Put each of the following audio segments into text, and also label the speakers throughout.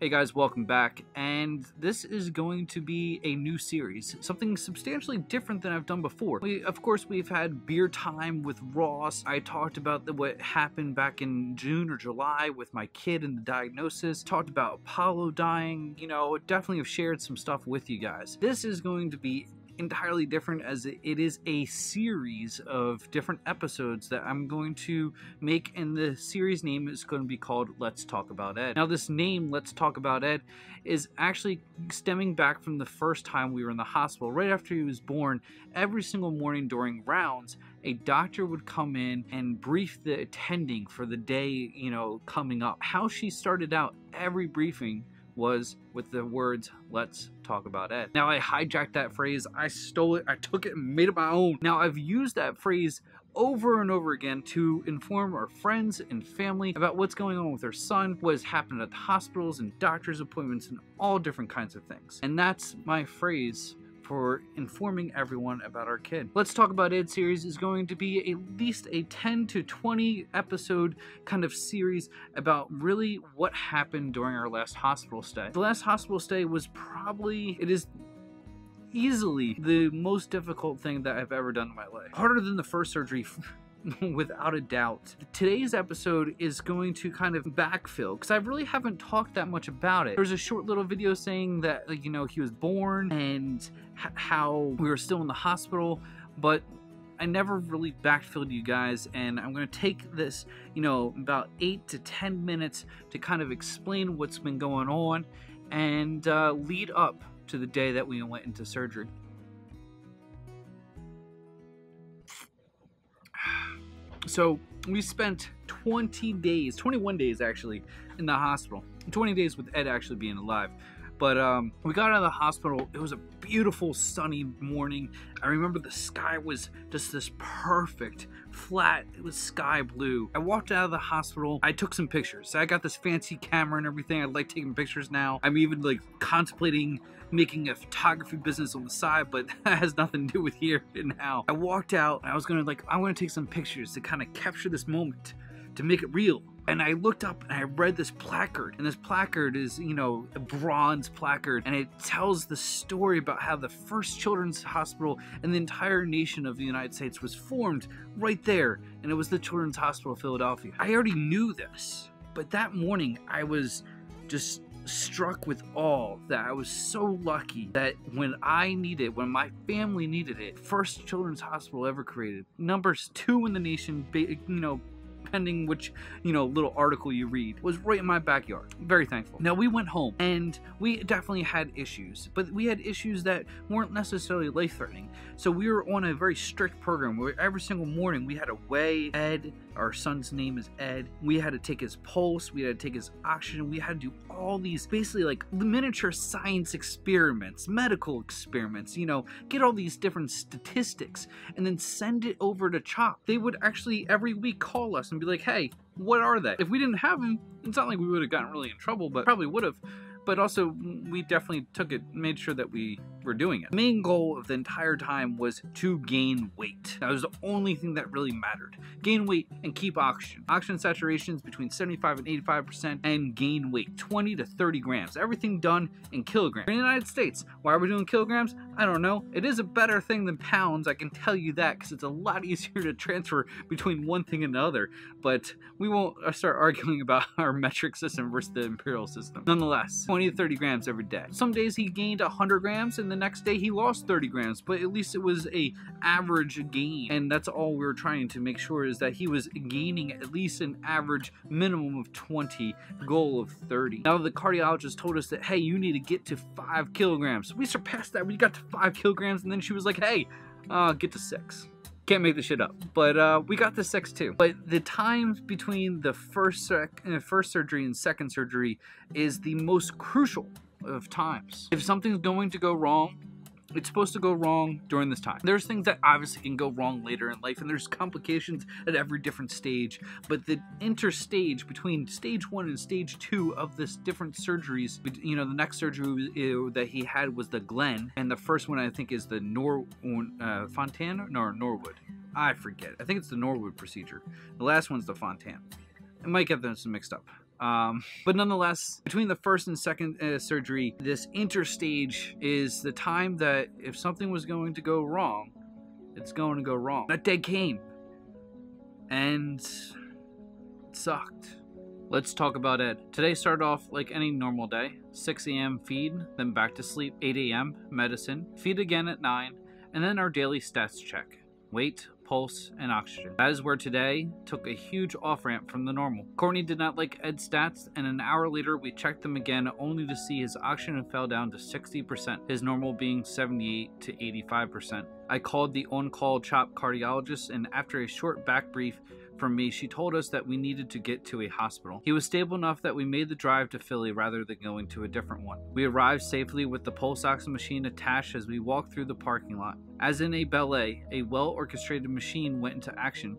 Speaker 1: Hey guys, welcome back, and this is going to be a new series, something substantially different than I've done before. Of course, we've had beer time with Ross. I talked about what happened back in June or July with my kid and the diagnosis, talked about Apollo dying, definitely have shared some stuff with you guys. This is going to be entirely different, as it is a series of different episodes that I'm going to make, and the series name is going to be called Let's Talk About Ed. Now, this name, Let's Talk About Ed, is actually stemming back from the first time we were in the hospital. Right after he was born, every single morning during rounds, a doctor would come in and brief the attending for the day, coming up. How she started out every briefing was with the words, "Let's talk about Ed." Now, I hijacked that phrase, I stole it, I took it and made it my own. Now, I've used that phrase over and over again to inform our friends and family about what's going on with their son, what has happened at the hospitals and doctor's appointments and all different kinds of things. And that's my phrase for informing everyone about our kid. Let's Talk About Ed series is going to be at least a 10 to 20 episode kind of series about really what happened during our last hospital stay. The last hospital stay was easily the most difficult thing that I've ever done in my life. Harder than the first surgery, without a doubt. Today's episode is going to kind of backfill, because I really haven't talked that much about it. There's a short little video saying that, he was born and how we were still in the hospital, but I never really backfilled you guys, and I'm going to take this, about 8 to 10 minutes to kind of explain what's been going on and lead up to the day that we went into surgery. So we spent 21 days actually in the hospital. 20 days with Ed actually being alive. But we got out of the hospital. It was a beautiful sunny morning. I remember the sky was just this perfect flat. It was sky blue. I walked out of the hospital. I took some pictures. I got this fancy camera and everything. I like taking pictures now. I'm even contemplating making a photography business on the side, but that has nothing to do with here and now. I walked out and I was gonna I want to take some pictures to kind of capture this moment, to make it real. And I looked up and I read this placard, and this placard is, a bronze placard, and it tells the story about how the first children's hospital in the entire nation of the United States was formed right there, and it was the Children's Hospital of Philadelphia. I already knew this, but that morning I was just struck with awe that I was so lucky that when my family needed it, first children's hospital ever created, numbers 2 in the nation, depending which little article you read, was right in my backyard. I'm very thankful. Now, we went home and we definitely had issues, but we had issues that weren't necessarily life-threatening. So we were on a very strict program where every single morning we had to weigh Ed. Our son's name is Ed. We had to take his pulse, we had to take his oxygen, we had to do all these basically miniature science experiments, medical experiments, get all these different statistics and then send it over to CHOP. They would actually every week call us and be like, hey, what are they? If we didn't have them, it's not like we would have gotten really in trouble, but probably would have. But also, we definitely made sure that we were doing it. The main goal of the entire time was to gain weight. That was the only thing that really mattered. Gain weight and keep oxygen. Oxygen saturations between 75 and 85%, and gain weight, 20 to 30 grams. Everything done in kilograms. In the United States, why are we doing kilograms? I don't know. It is a better thing than pounds, I can tell you that, because it's a lot easier to transfer between one thing and another. But we won't start arguing about our metric system versus the imperial system. Nonetheless, 20 to 30 grams every day. Some days he gained 100 grams and the next day he lost 30 grams, but at least it was a average gain, and that's all we were trying to make sure, is that he was gaining at least an average minimum of 20, goal of 30. Now, the cardiologist told us that, hey, you need to get to 5 kilograms. We surpassed that. We got to 5 kilograms, and then she was like, hey, get to 6. Can't make this shit up, but we got the 6 too. But the time between the first surgery and second surgery is the most crucial of times. If something's going to go wrong, it's supposed to go wrong during this time. There's things that obviously can go wrong later in life, and there's complications at every different stage, but the interstage between stage 1 and stage 2 of this different surgeries, the next surgery that he had was the Glenn, and the first one I think is the Fontana? No, Norwood. I forget. I think it's the Norwood procedure. The last one's the Fontana. I might get them mixed up. But nonetheless, between the first and second surgery, this interstage is the time that if something was going to go wrong, it's going to go wrong. That day came, and it sucked. Let's talk about Ed. Today started off like any normal day. 6 a.m. feed, then back to sleep. 8 a.m. medicine, feed again at 9, and then our daily stats check. Weight, pulse, and oxygen. That is where today took a huge off-ramp from the normal. Courtney did not like Ed's stats, and an hour later we checked them again only to see his oxygen fell down to 60%, his normal being 78 to 85%. I called the on-call CHOP cardiologist, and after a short back brief from me, she told us that we needed to get to a hospital. He was stable enough that we made the drive to Philly rather than going to a different one. We arrived safely with the pulse ox machine attached as we walked through the parking lot. As in a ballet, a well-orchestrated machine went into action.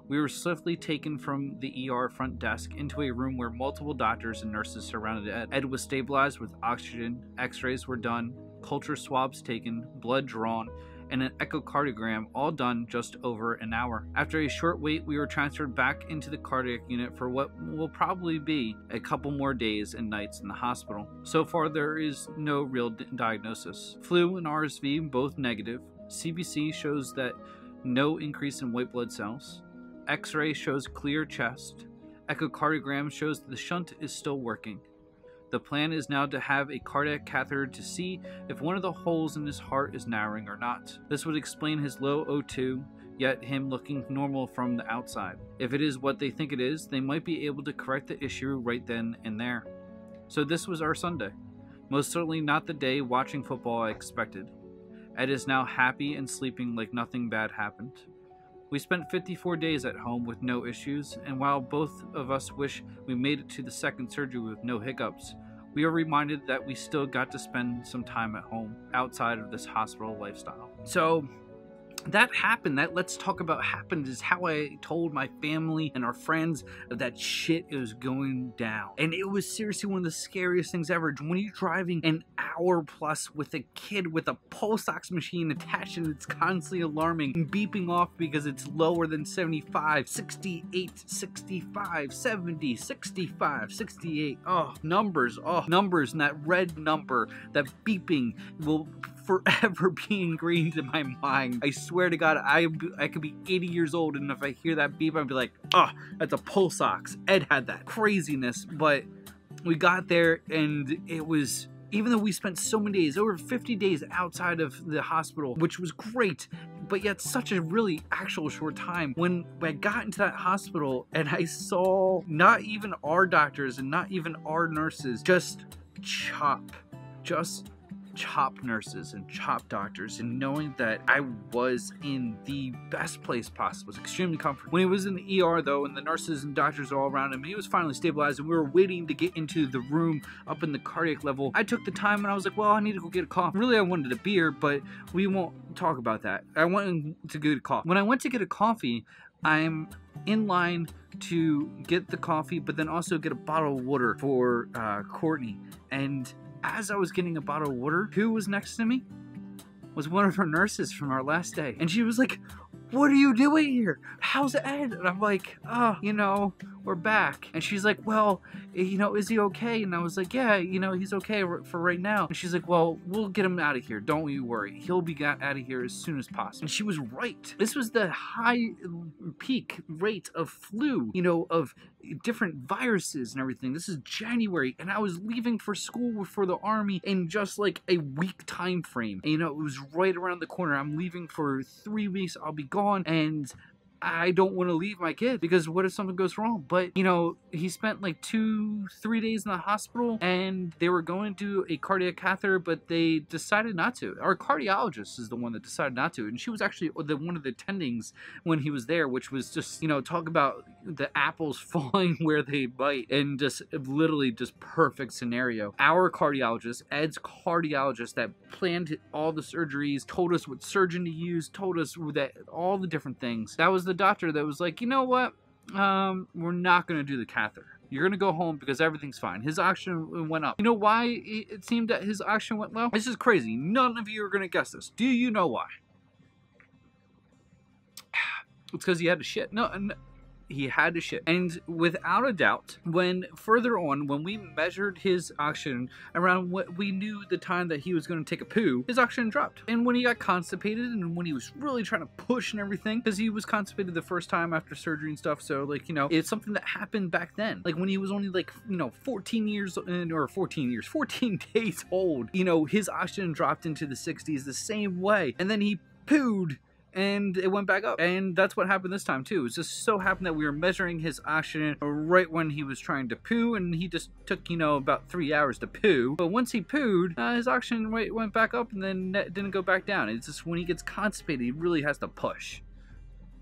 Speaker 1: We were swiftly taken from the ER front desk into a room where multiple doctors and nurses surrounded Ed. Ed was stabilized with oxygen, x-rays were done, culture swabs taken, blood drawn, and an echocardiogram, all done just over an hour. After a short wait, we were transferred back into the cardiac unit for what will probably be a couple more days and nights in the hospital. So far, there is no real diagnosis. Flu and RSV, both negative. CBC shows that no increase in white blood cells. X-ray shows clear chest. Echocardiogram shows that the shunt is still working. The plan is now to have a cardiac catheter to see if one of the holes in his heart is narrowing or not. This would explain his low O2, yet him looking normal from the outside. If it is what they think it is, they might be able to correct the issue right then and there. So this was our Sunday. Most certainly not the day watching football I expected. Ed is now happy and sleeping like nothing bad happened. We spent 54 days at home with no issues, and while both of us wish we made it to the second surgery with no hiccups, we are reminded that we still got to spend some time at home outside of this hospital lifestyle. So that happened. That Let's Talk About happened is how I told my family and our friends that shit was going down. And it was seriously one of the scariest things ever. When you're driving an hour plus with a kid with a pulse ox machine attached and it's constantly alarming and beeping off because it's lower than 75, 68, 65, 70, 65, 68. Oh, numbers, and that red number, that beeping will forever be ingrained in my mind. I swear to God, I could be 80 years old, and if I hear that beep, I'd be like, oh, that's a pulse ox. Ed had that craziness. But we got there, and it was, even though we spent so many days, over 50 days outside of the hospital, which was great, but yet such a really actual short time. When I got into that hospital and I saw not even our doctors and not even our nurses, just CHOP nurses and CHOP doctors, and knowing that I was in the best place possible was extremely comforting. When he was in the ER though, and the nurses and doctors were all around him, he was finally stabilized and we were waiting to get into the room up in the cardiac level. I took the time and I was like, well, I need to go get a coffee. Really, I wanted a beer, but we won't talk about that. I went to get a coffee. When I went to get a coffee, I'm in line to get the coffee, but then also get a bottle of water for Courtney. And as I was getting a bottle of water, who was next to me? Was one of her nurses from our last day. And she was like, what are you doing here? How's Ed? And I'm like, oh, you know, we're back. And she's like, well, you know, is he okay? And I was like, yeah, you know, he's okay for right now. And she's like, well, we'll get him out of here. Don't you worry. He'll be got out of here as soon as possible. And she was right. This was the high peak rate of flu, you know, of different viruses and everything. This is January, and I was leaving for school for the army in just like a week time frame. And, you know, it was right around the corner. I'm leaving for 3 weeks. I'll be gone, and I don't want to leave my kid because what if something goes wrong? But, you know, he spent like 2-3 days in the hospital, and they were going to do a cardiac catheter, but they decided not to. Our cardiologist is the one that decided not to, and she was actually one of the attendings when he was there, which was just, you know, talk about the apples falling where they bite, and just literally just perfect scenario. Our cardiologist, Ed's cardiologist, that planned all the surgeries, told us what surgeon to use, told us that all the different things. That was the doctor that was like, you know what, we're not going to do the catheter. You're going to go home because everything's fine. His oxygen went up. You know why it seemed that his oxygen went low? This is crazy. None of you are going to guess this. Do you know why? It's because he had to shit. No, he had to shit. And without a doubt, when further on, when we measured his oxygen around what we knew the time that he was going to take a poo, his oxygen dropped. And when he got constipated and when he was really trying to push and everything, because he was constipated the first time after surgery and stuff, so like, you know, it's something that happened back then. Like when he was only like, you know, 14 days old, you know, his oxygen dropped into the 60s the same way. And then he pooed and it went back up. And that's what happened this time too. It just so happened that we were measuring his oxygen right when he was trying to poo, and he just took, you know, about 3 hours to poo. But once he pooed, his oxygen rate went back up and then didn't go back down. It's just when he gets constipated, he really has to push.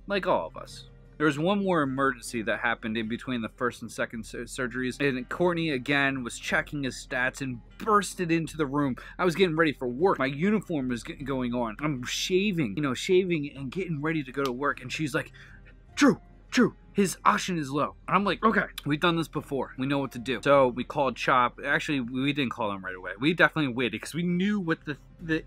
Speaker 1: Like all of us. There was one more emergency that happened in between the first and second surgeries, and Courtney again was checking his stats and bursted into the room. I was getting ready for work. My uniform was going on. I'm shaving, you know, shaving and getting ready to go to work, and she's like, Drew, his oxygen is low. And I'm like, okay, we've done this before. We know what to do. So we called CHOP. Actually, we didn't call them right away. We definitely waited because we knew what the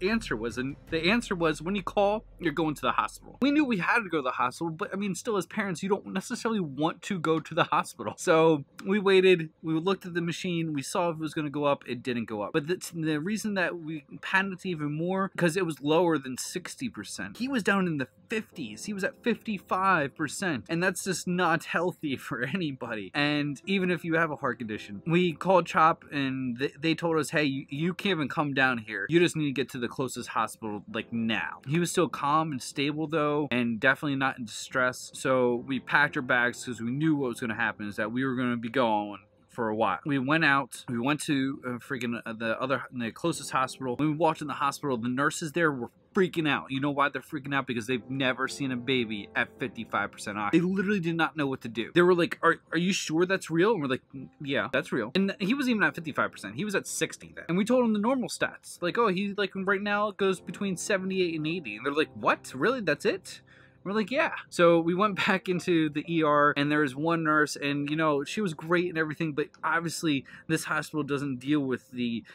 Speaker 1: answer was. And the answer was, when you call, you're going to the hospital. We knew we had to go to the hospital, but I mean, still as parents, you don't necessarily want to go to the hospital. So we waited. We looked at the machine. We saw if it was going to go up. It didn't go up. But the reason that we panicked even more, because it was lower than 60%. He was down in the 50s. He was at 55%. And that's just not healthy for anybody. And even if you have a heart condition, we called CHOP and they told us, hey, you can't even come down here. You just need to get to the closest hospital like now. He was still calm and stable though, and definitely not in distress. So we packed our bags because we knew what was going to happen, is that we were going to be going for a while. We went out, we went to the closest hospital. When we walked in the hospital, the nurses there were freaking out. You know why they're freaking out? Because they've never seen a baby at 55% oxygen. They literally did not know what to do. They were like, are you sure that's real? And we're like, yeah, that's real. And he wasn't even at 55%. He was at 60 then. And we told him the normal stats. Like, oh, he like right now goes between 78 and 80. And they're like, what? Really? That's it? We're like, yeah. So we went back into the ER, and there was one nurse, and you know, she was great and everything, but obviously this hospital doesn't deal with the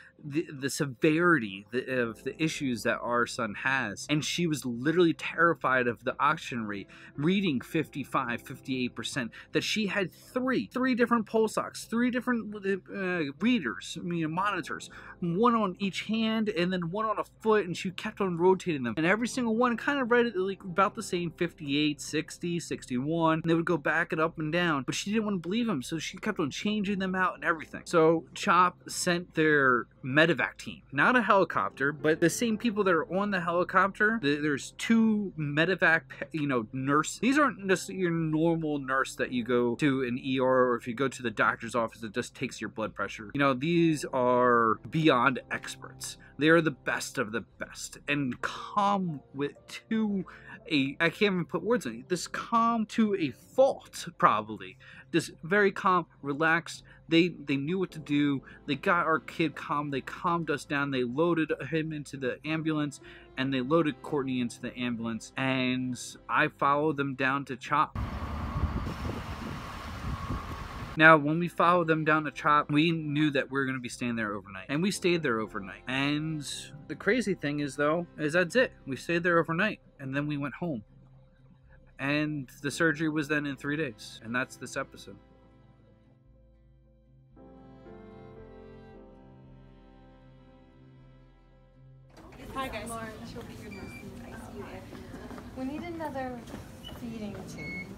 Speaker 1: severity of the issues that our son has. And she was literally terrified of the oxygen rate reading 55-58%, that she had three different pulse ox, 3 different readers, monitors, one on each hand and then one on a foot, and she kept on rotating them, and every single one kind of read it like about the same, 58, 60, 61, and they would go back and up and down, but she didn't want to believe him, so she kept on changing them out and everything. So CHOP sent their medevac team, not a helicopter, but the same people that are on the helicopter. There's 2 medevac, nurse. These aren't just your normal nurse that you go to an ER, or if you go to the doctor's office that just takes your blood pressure. These are beyond experts. They are the best of the best, and calm I can't even put words on it. This calm to a fault, probably. Just very calm, relaxed. They knew what to do. They got our kid calm. They calmed us down. They loaded him into the ambulance, and they loaded Courtney into the ambulance, and I followed them down to CHOP. Now, when we followed them down to CHOP, we knew that we were going to be staying there overnight. And we stayed there overnight. And the crazy thing is, though, is that's it. We stayed there overnight. And then we went home. And the surgery was then in 3 days. And that's this episode.
Speaker 2: Hi, guys. We need another feeding tube.